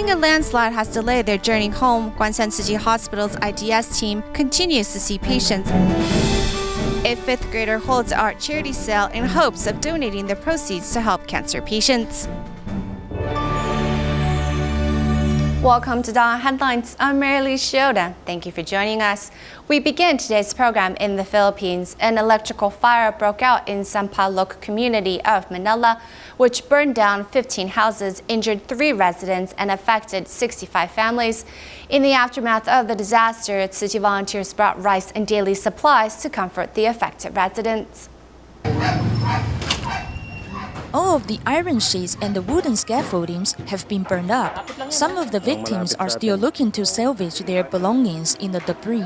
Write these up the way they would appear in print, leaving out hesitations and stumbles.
Saying a landslide has delayed their journey home, Kuanshan慈济Hospital's IDS team continues to see patients. A fifth grader holds an art charity sale in hopes of donating the proceeds to help cancer patients. Welcome to DaAi Headlines. I'm Lee-Shioda. Thank you for joining us. We begin today's program in the Philippines. An electrical fire broke out in Sampaloc community of Manila, which burned down 15 houses, injured 3 residents, and affected 65 families. In the aftermath of the disaster, Tzu Chi volunteers brought rice and daily supplies to comfort the affected residents. All of the iron sheets and the wooden scaffoldings have been burned up. Some of the victims are still looking to salvage their belongings in the debris.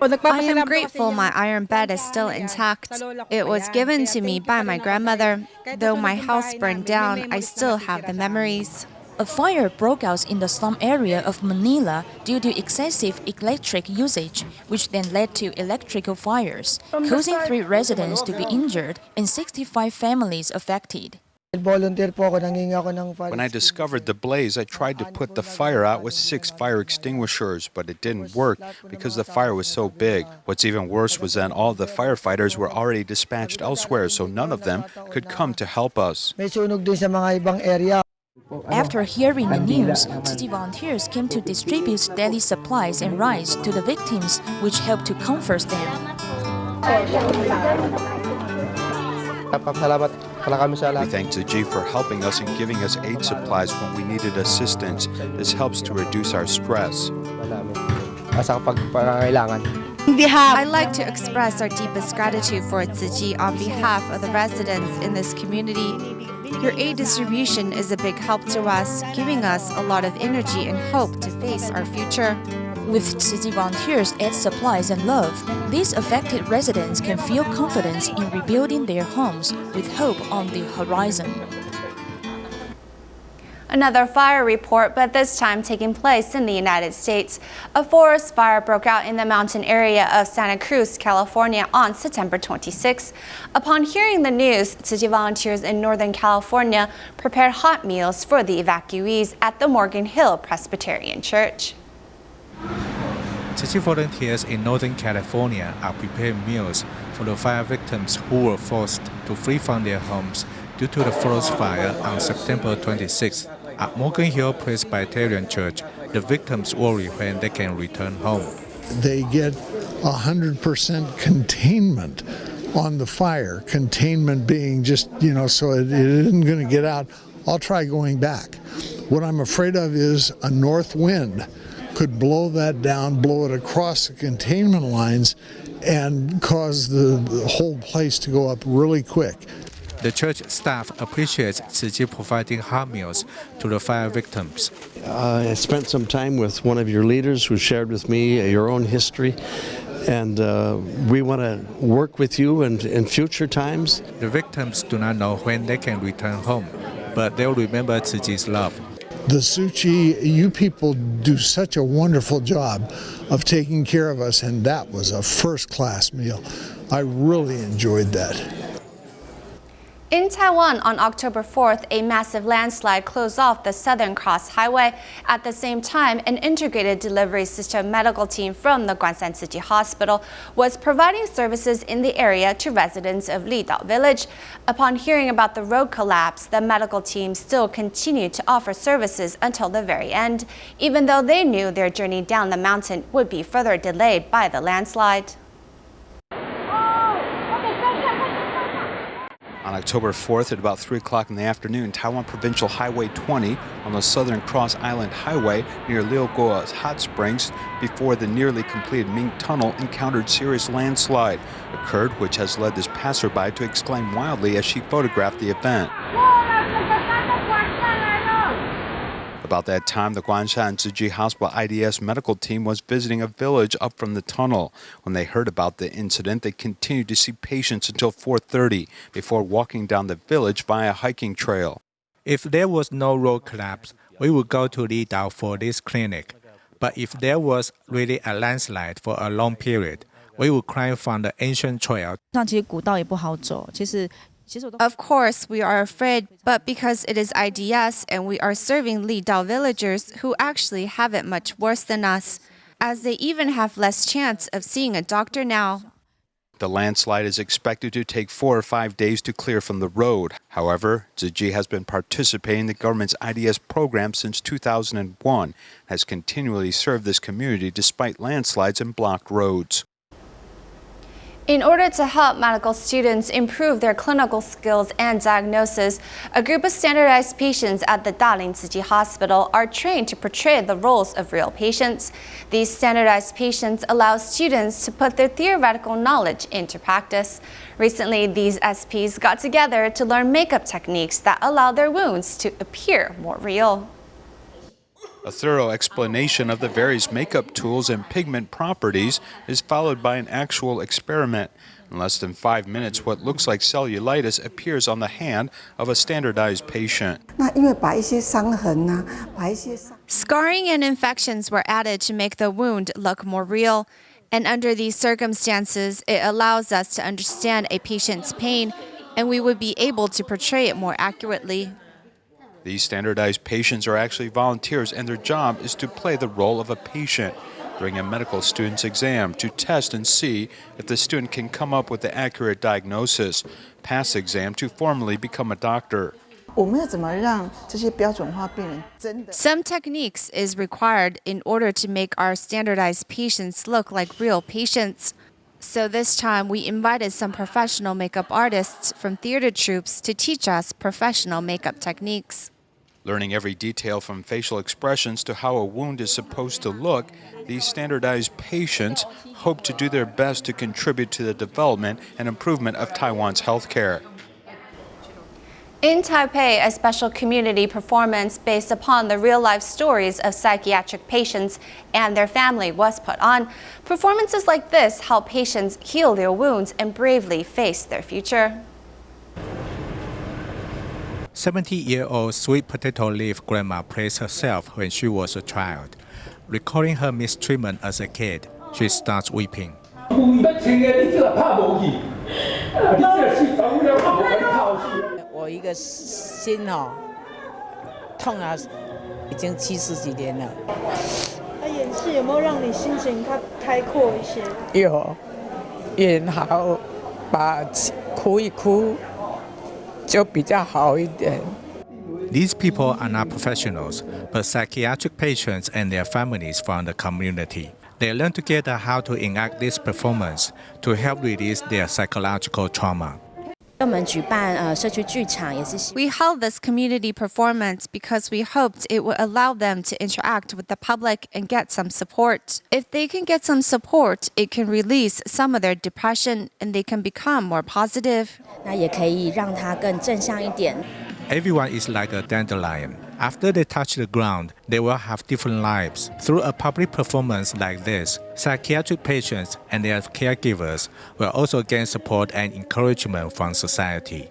I am grateful my iron bed is still intact. It was given to me by my grandmother. Though my house burned down, I still have the memories. A fire broke out in the slum area of Manila due to excessive electric usage, which then led to electrical fires, causing 3 residents to be injured and 65 families affected. When I discovered the blaze, I tried to put the fire out with 6 fire extinguishers, but it didn't work because the fire was so big. What's even worse was that all the firefighters were already dispatched elsewhere, so none of them could come to help us. After hearing the news, Tzu Chi volunteers came to distribute daily supplies and rice to the victims, which helped to comfort them. We thank Tzu Chi for helping us and giving us aid supplies when we needed assistance. This helps to reduce our stress. I'd like to express our deepest gratitude for Tzu Chi on behalf of the residents in this community. Your aid distribution is a big help to us, giving us a lot of energy and hope to face our future. With Tzu Chi volunteers' aid supplies and love, these affected residents can feel confidence in rebuilding their homes with hope on the horizon. Another fire report, but this time taking place in the United States. A forest fire broke out in the mountain area of Santa Cruz, California on September 26. Upon hearing the news, Tzu Chi volunteers in Northern California prepared hot meals for the evacuees at the Morgan Hill Presbyterian Church. Tzu Chi volunteers in Northern California are preparing meals for the fire victims who were forced to flee from their homes due to the forest fire on September 26th. At Morgan Hill Presbyterian Church, the victims worry when they can return home. They get 100% containment on the fire. Containment being just, so it isn't going to get out. I'll try going back. What I'm afraid of is a north wind could blow that down, blow it across the containment lines, and cause the whole place to go up really quick. The church staff appreciates Tzu Chi providing hot meals to the fire victims. I spent some time with one of your leaders who shared with me your own history, and we want to work with you in future times. The victims do not know when they can return home, but they'll remember Tzu Chi's love. The Tzu Chi, you people do such a wonderful job of taking care of us, and that was a first-class meal. I really enjoyed that. In Taiwan, on October 4th, a massive landslide closed off the Southern Cross Highway. At the same time, an integrated delivery system medical team from the Kuanshan Tzu Chi Hospital was providing services in the area to residents of Lidao Village. Upon hearing about the road collapse, the medical team still continued to offer services until the very end, even though they knew their journey down the mountain would be further delayed by the landslide. On October 4th at about 3 o'clock in the afternoon, Taiwan Provincial Highway 20 on the Southern Cross Island Highway near Liuguo's Hot Springs before the nearly completed Ming Tunnel encountered serious landslide occurred, which has led this passerby to exclaim wildly as she photographed the event. About that time, the Kuanshan Tzu Chi Hospital IDS medical team was visiting a village up from the tunnel. When they heard about the incident, they continued to see patients until 4:30 before walking down the village via a hiking trail. If there was no road collapse, we would go to Lidao for this clinic. But if there was really a landslide for a long period, we would climb from the ancient trail. 上其实古道也不好走，其实 Of course, we are afraid, but because it is IDS and we are serving Lee-Dao villagers who actually have it much worse than us, as they even have less chance of seeing a doctor now. The landslide is expected to take 4 or 5 days to clear from the road. However, Ziji has been participating in the government's IDS program since 2001, has continually served this community despite landslides and blocked roads. In order to help medical students improve their clinical skills and diagnosis, a group of standardized patients at the DaAi慈济Hospital are trained to portray the roles of real patients. These standardized patients allow students to put their theoretical knowledge into practice. Recently, these SPs got together to learn makeup techniques that allow their wounds to appear more real. A thorough explanation of the various makeup tools and pigment properties is followed by an actual experiment. In less than 5 minutes, what looks like cellulitis appears on the hand of a standardized patient. Scarring and infections were added to make the wound look more real. And under these circumstances, it allows us to understand a patient's pain, and we would be able to portray it more accurately. These standardized patients are actually volunteers, and their job is to play the role of a patient during a medical student's exam to test and see if the student can come up with the accurate diagnosis, pass the exam to formally become a doctor. Some techniques is required in order to make our standardized patients look like real patients. So this time we invited some professional makeup artists from theater troupes to teach us professional makeup techniques. Learning every detail from facial expressions to how a wound is supposed to look, these standardized patients hope to do their best to contribute to the development and improvement of Taiwan's healthcare. In Taipei, a special community performance based upon the real-life stories of psychiatric patients and their family was put on. Performances like this help patients heal their wounds and bravely face their future. 70-year-old sweet potato leaf grandma praised herself when she was a child. Recalling her mistreatment as a kid, she starts weeping. 我一个心痛啊，已经70几年了。他演戏有没有让你心情开阔一些？有，演好，把哭一哭，就比较好一点。 These people are not professionals, but psychiatric patients and their families from the community. They learn together how to enact this performance to help release their psychological trauma. We held this community performance because we hoped it would allow them to interact with the public and get some support. If they can get some support, it can release some of their depression and they can become more positive. Everyone is like a dandelion. After they touch the ground, they will have different lives. Through a public performance like this, psychiatric patients and their caregivers will also gain support and encouragement from society.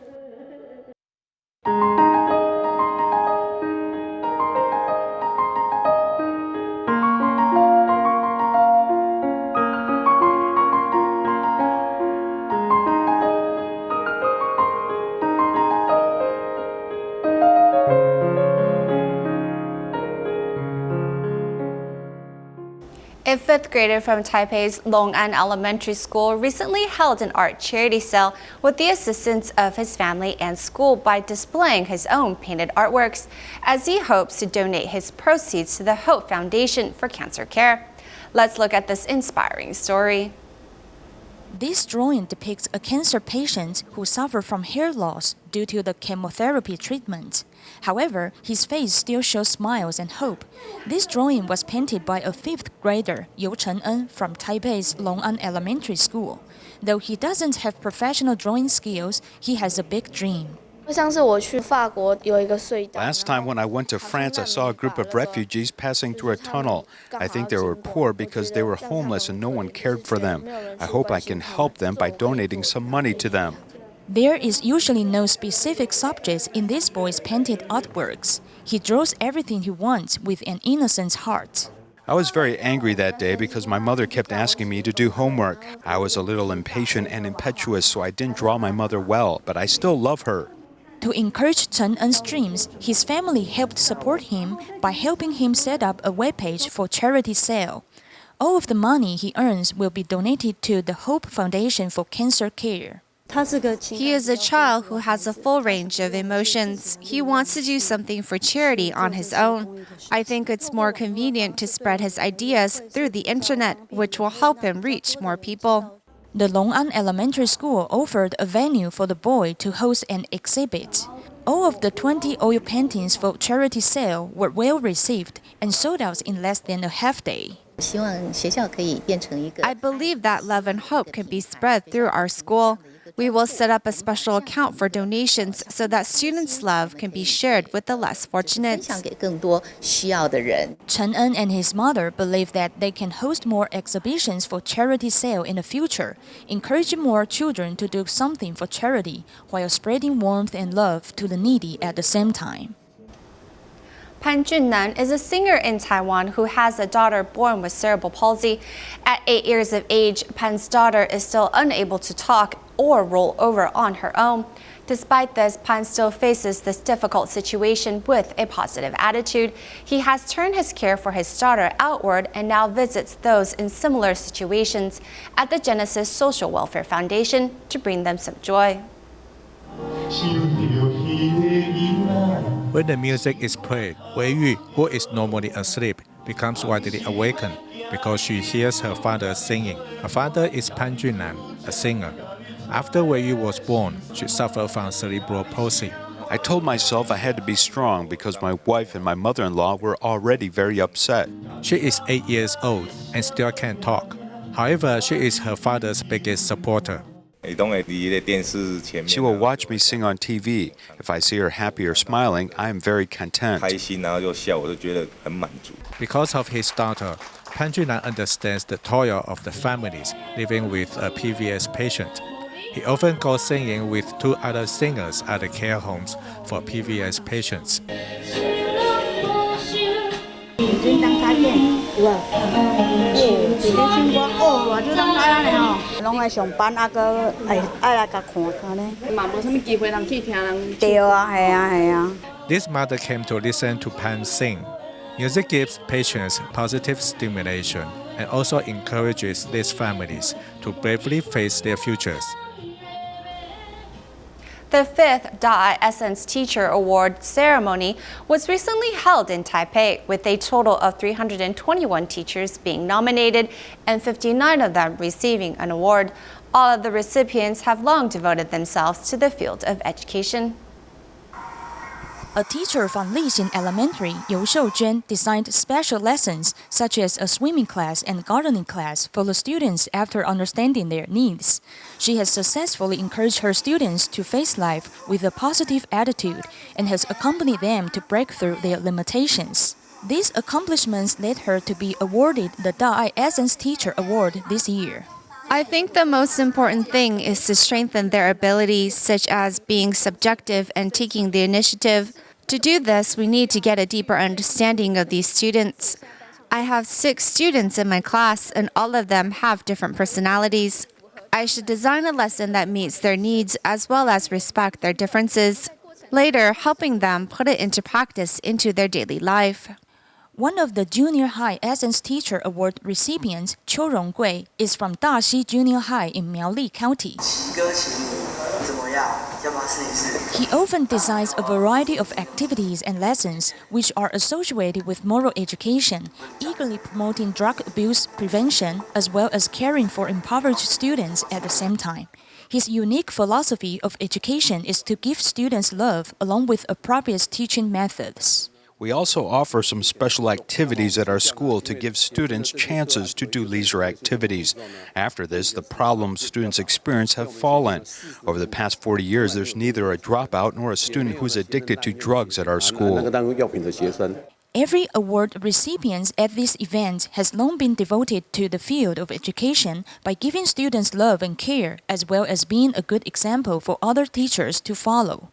A fifth grader from Taipei's Long'an Elementary School recently held an art charity sale with the assistance of his family and school by displaying his own painted artworks, as he hopes to donate his proceeds to the Hope Foundation for Cancer Care. Let's look at this inspiring story. This drawing depicts a cancer patient who suffered from hair loss due to the chemotherapy treatment. However, his face still shows smiles and hope. This drawing was painted by a fifth grader, You Chen-en, from Taipei's Long'an Elementary School. Though he doesn't have professional drawing skills, he has a big dream. Last time when I went to France, I saw a group of refugees passing through a tunnel. I think they were poor because they were homeless and no one cared for them. I hope I can help them by donating some money to them. There is usually no specific subjects in this boy's painted artworks. He draws everything he wants with an innocent heart. I was very angry that day because my mother kept asking me to do homework. I was a little impatient and impetuous, so I didn't draw my mother well, but I still love her. To encourage Chen En's dreams, his family helped support him by helping him set up a webpage for charity sale. All of the money he earns will be donated to the Hope Foundation for Cancer Care. He is a child who has a full range of emotions. He wants to do something for charity on his own. I think it's more convenient to spread his ideas through the internet, which will help him reach more people. The Long'an Elementary School offered a venue for the boy to host an exhibit. All of the 20 oil paintings for charity sale were well received and sold out in less than a half day. I believe that love and hope can be spread through our school. We will set up a special account for donations so that students' love can be shared with the less fortunate. Chen En and his mother believe that they can host more exhibitions for charity sale in the future, encouraging more children to do something for charity while spreading warmth and love to the needy at the same time. Pan Junnan is a singer in Taiwan who has a daughter born with cerebral palsy. At 8 years of age, Pan's daughter is still unable to talk or roll over on her own. Despite this, Pan still faces this difficult situation with a positive attitude. He has turned his care for his daughter outward and now visits those in similar situations at the Genesis Social Welfare Foundation to bring them some joy. When the music is played, Wei Yu, who is normally asleep, becomes widely awakened because she hears her father singing. Her father is Pan Junnan, a singer. After Wei Yu was born, she suffered from cerebral palsy. I told myself I had to be strong because my wife and my mother-in-law were already very upset. She is 8 years old and still can't talk. However, she is her father's biggest supporter. She will watch me sing on TV. If I see her happy or smiling, I am very content. Because of his daughter, Pan Junnan understands the toil of the families living with a PVS patient. He often goes singing with 2 other singers at the care homes for PVS patients. This mother came to listen to Pan sing. Music gives patients positive stimulation and also encourages these families to bravely face their futures. The 5th DaAi Essence Teacher Award ceremony was recently held in Taipei, with a total of 321 teachers being nominated and 59 of them receiving an award. All of the recipients have long devoted themselves to the field of education. A teacher from Lee-Shioda Elementary, Yu Shoujun, designed special lessons such as a swimming class and gardening class for the students after understanding their needs. She has successfully encouraged her students to face life with a positive attitude and has accompanied them to break through their limitations. These accomplishments led her to be awarded the DaAi Essence Teacher Award this year. I think the most important thing is to strengthen their abilities, such as being subjective and taking the initiative. To do this, we need to get a deeper understanding of these students. I have 6 students in my class, and all of them have different personalities. I should design a lesson that meets their needs as well as respect their differences. Later, helping them put it into practice into their daily life. One of the Junior High Essence Teacher Award recipients, Qiu Ronggui, is from Daxi Junior High in Miaoli County. He often designs a variety of activities and lessons which are associated with moral education, eagerly promoting drug abuse prevention as well as caring for impoverished students at the same time. His unique philosophy of education is to give students love along with appropriate teaching methods. We also offer some special activities at our school to give students chances to do leisure activities. After this, the problems students experience have fallen. Over the past 40 years, there's neither a dropout nor a student who's addicted to drugs at our school. Every award recipient at this event has long been devoted to the field of education by giving students love and care, as well as being a good example for other teachers to follow.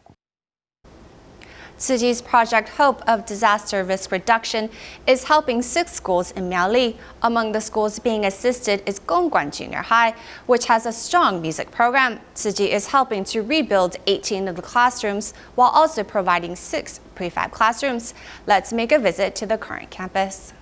Tzu Chi's Project Hope of Disaster Risk Reduction is helping 6 schools in Miaoli. Among the schools being assisted is Kuanshan Junior High, which has a strong music program. Tzu Chi is helping to rebuild 18 of the classrooms while also providing 6 prefab classrooms. Let's make a visit to the current campus.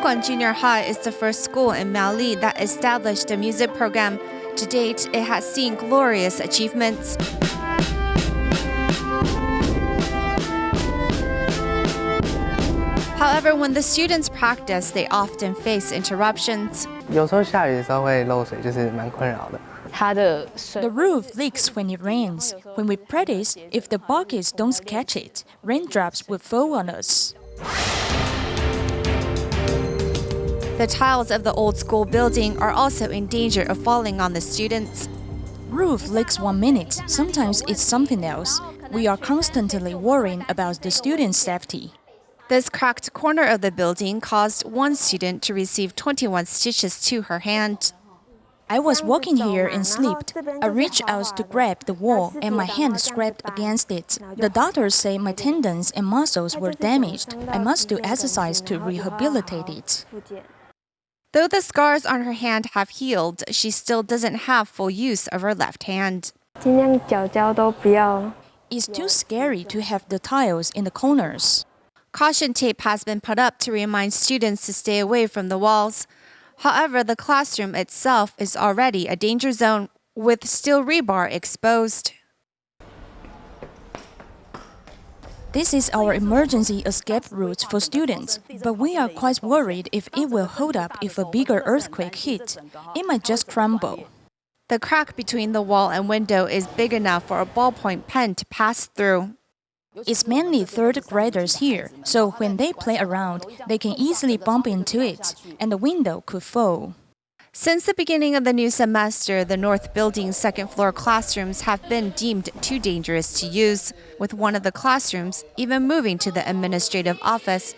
Kuanshan Junior High is the first school in Miaoli that established a music program. To date, it has seen glorious achievements. However, when the students practice, they often face interruptions. 有时候下雨的时候会漏水，就是蛮困扰的。 The roof leaks when it rains. When we practice, if the buckets don't catch it, raindrops will fall on us. The tiles of the old school building are also in danger of falling on the students. Roof leaks 1 minute. Sometimes it's something else. We are constantly worrying about the students' safety. This cracked corner of the building caused one student to receive 21 stitches to her hand. I was walking here and slipped. I reached out to grab the wall and my hand scraped against it. The doctors say my tendons and muscles were damaged. I must do exercise to rehabilitate it. Though the scars on her hand have healed, she still doesn't have full use of her left hand. It's too scary to have the tiles in the corners. Caution tape has been put up to remind students to stay away from the walls. However, the classroom itself is already a danger zone, with steel rebar exposed. This is our emergency escape route for students, but we are quite worried if it will hold up if a bigger earthquake hits. It might just crumble. The crack between the wall and window is big enough for a ballpoint pen to pass through. It's mainly third graders here, so when they play around, they can easily bump into it, and the window could fall. Since the beginning of the new semester, the North Building's second-floor classrooms have been deemed too dangerous to use, with one of the classrooms even moving to the administrative office.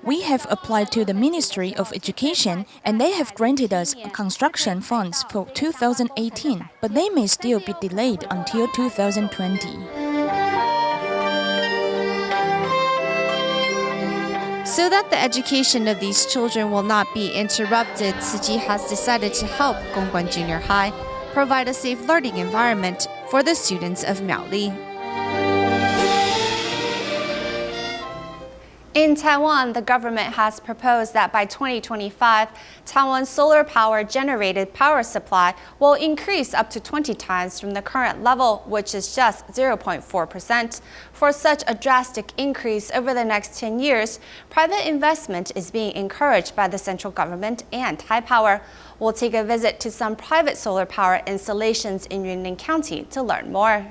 We have applied to the Ministry of Education, and they have granted us construction funds for 2018, but they may still be delayed until 2020. So that the education of these children will not be interrupted, Tzu Chi has decided to help Kuanshan Junior High provide a safe learning environment for the students of Miaoli. In Taiwan, the government has proposed that by 2025, Taiwan's solar power-generated power supply will increase up to 20 times from the current level, which is just 0.4%. For such a drastic increase over the next 10 years, private investment is being encouraged by the central government and Taipower. We'll take a visit to some private solar power installations in Yunlin County to learn more.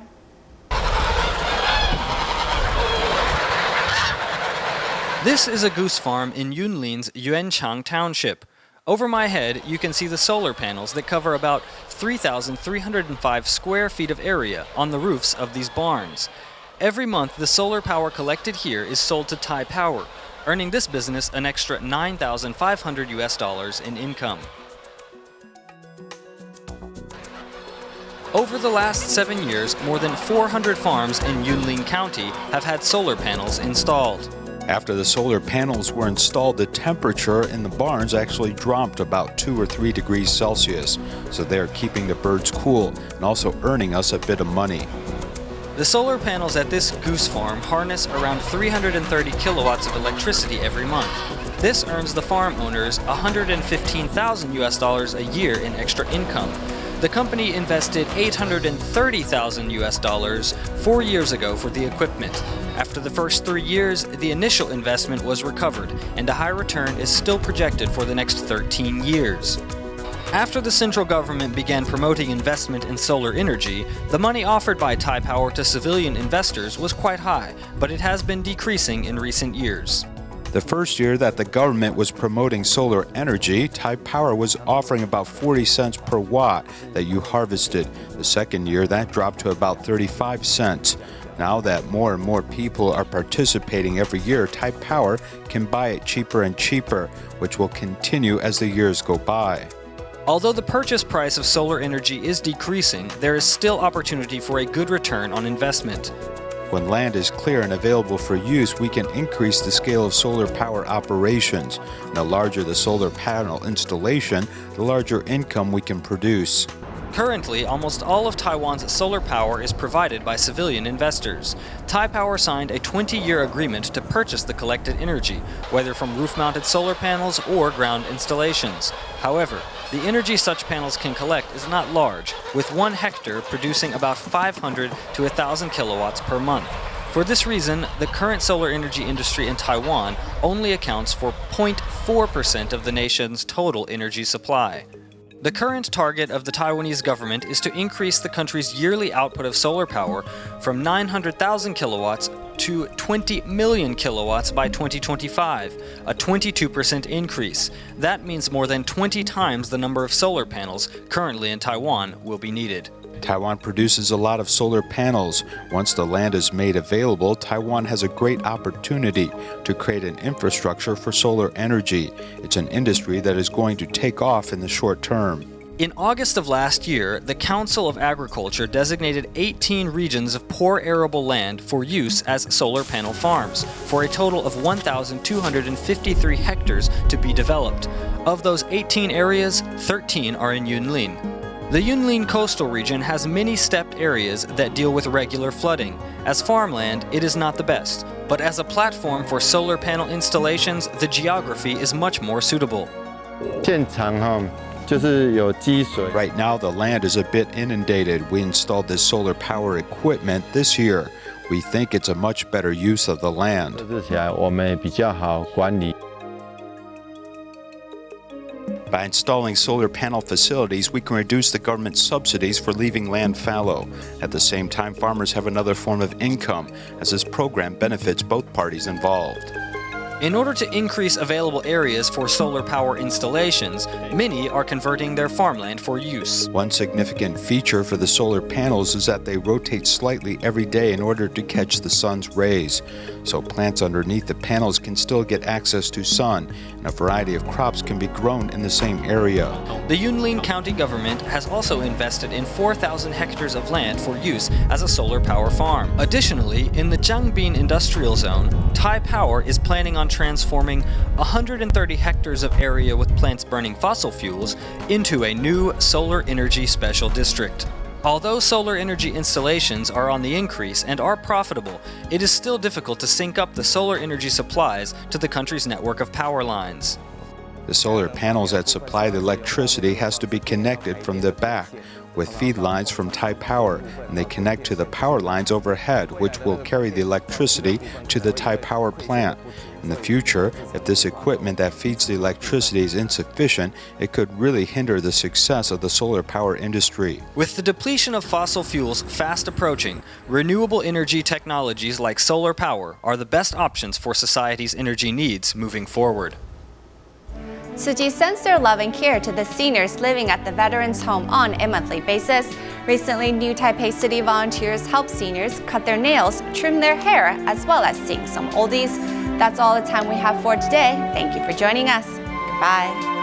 This is a goose farm in Yunlin's Yuanchang Township. Over my head, you can see the solar panels that cover about 3,305 square feet of area on the roofs of these barns. Every month, the solar power collected here is sold to Taipower, earning this business an extra $9,500 in income. Over the last 7 years, more than 400 farms in Yunlin County have had solar panels installed. After the solar panels were installed, the temperature in the barns actually dropped about 2 or 3 degrees Celsius. So they're keeping the birds cool and also earning us a bit of money. The solar panels at this goose farm harness around 330 kilowatts of electricity every month. This earns the farm owners $115,000 a year in extra income. The company invested $830,000 4 years ago for the equipment. After the first 3 years, the initial investment was recovered, and a high return is still projected for the next 13 years. After the central government began promoting investment in solar energy, the money offered by Taipower to civilian investors was quite high, but it has been decreasing in recent years. The first year that the government was promoting solar energy, Taipower was offering about 40 cents per watt that you harvested. The second year, that dropped to about 35 cents. Now that more and more people are participating every year, Taipower can buy it cheaper and cheaper, which will continue as the years go by. Although the purchase price of solar energy is decreasing, there is still opportunity for a good return on investment. When land is clear and available for use, we can increase the scale of solar power operations. And the larger the solar panel installation, the larger income we can produce. Currently, almost all of Taiwan's solar power is provided by civilian investors. Taipower signed a 20-year agreement to purchase the collected energy, whether from roof-mounted solar panels or ground installations. However, the energy such panels can collect is not large, with 1 hectare producing about 500 to 1,000 kilowatts per month. For this reason, the current solar energy industry in Taiwan only accounts for 0.4% of the nation's total energy supply. The current target of the Taiwanese government is to increase the country's yearly output of solar power from 900,000 kilowatts to 20 million kilowatts by 2025, a 22% increase. That means more than 20 times the number of solar panels currently in Taiwan will be needed. Taiwan produces a lot of solar panels. Once the land is made available, Taiwan has a great opportunity to create an infrastructure for solar energy. It's an industry that is going to take off in the short term. In August of last year, the Council of Agriculture designated 18 regions of poor arable land for use as solar panel farms, for a total of 1,253 hectares to be developed. Of those 18 areas, 13 are in Yunlin. The Yunlin coastal region has many stepped areas that deal with regular flooding. As farmland, it is not the best, but as a platform for solar panel installations, the geography is much more suitable. Right now, the land is a bit inundated. We installed this solar power equipment this year. We think it's a much better use of the land. By installing solar panel facilities, we can reduce the government subsidies for leaving land fallow. At the same time, farmers have another form of income, as this program benefits both parties involved. In order to increase available areas for solar power installations, many are converting their farmland for use. One significant feature for the solar panels is that they rotate slightly every day in order to catch the sun's rays. So plants underneath the panels can still get access to sun, and a variety of crops can be grown in the same area. The Yunlin County government has also invested in 4,000 hectares of land for use as a solar power farm. Additionally, in the Jiangbin Industrial Zone, Taipower is planning on transforming 130 hectares of area with plants burning fossil fuels into a new solar energy special district. Although solar energy installations are on the increase and are profitable, it is still difficult to sync up the solar energy supplies to the country's network of power lines. The solar panels that supply the electricity has to be connected from the back with feed lines from Taipower, and they connect to the power lines overhead, which will carry the electricity to the Taipower plant. In the future, if this equipment that feeds the electricity is insufficient, it could really hinder the success of the solar power industry. With the depletion of fossil fuels fast approaching, renewable energy technologies like solar power are the best options for society's energy needs moving forward. Tzu Chi sends their love and care to the seniors living at the Veterans Home on a monthly basis. Recently, New Taipei City volunteers help seniors cut their nails, trim their hair, as well as sing some oldies. That's all the time we have for today. Thank you for joining us. Goodbye.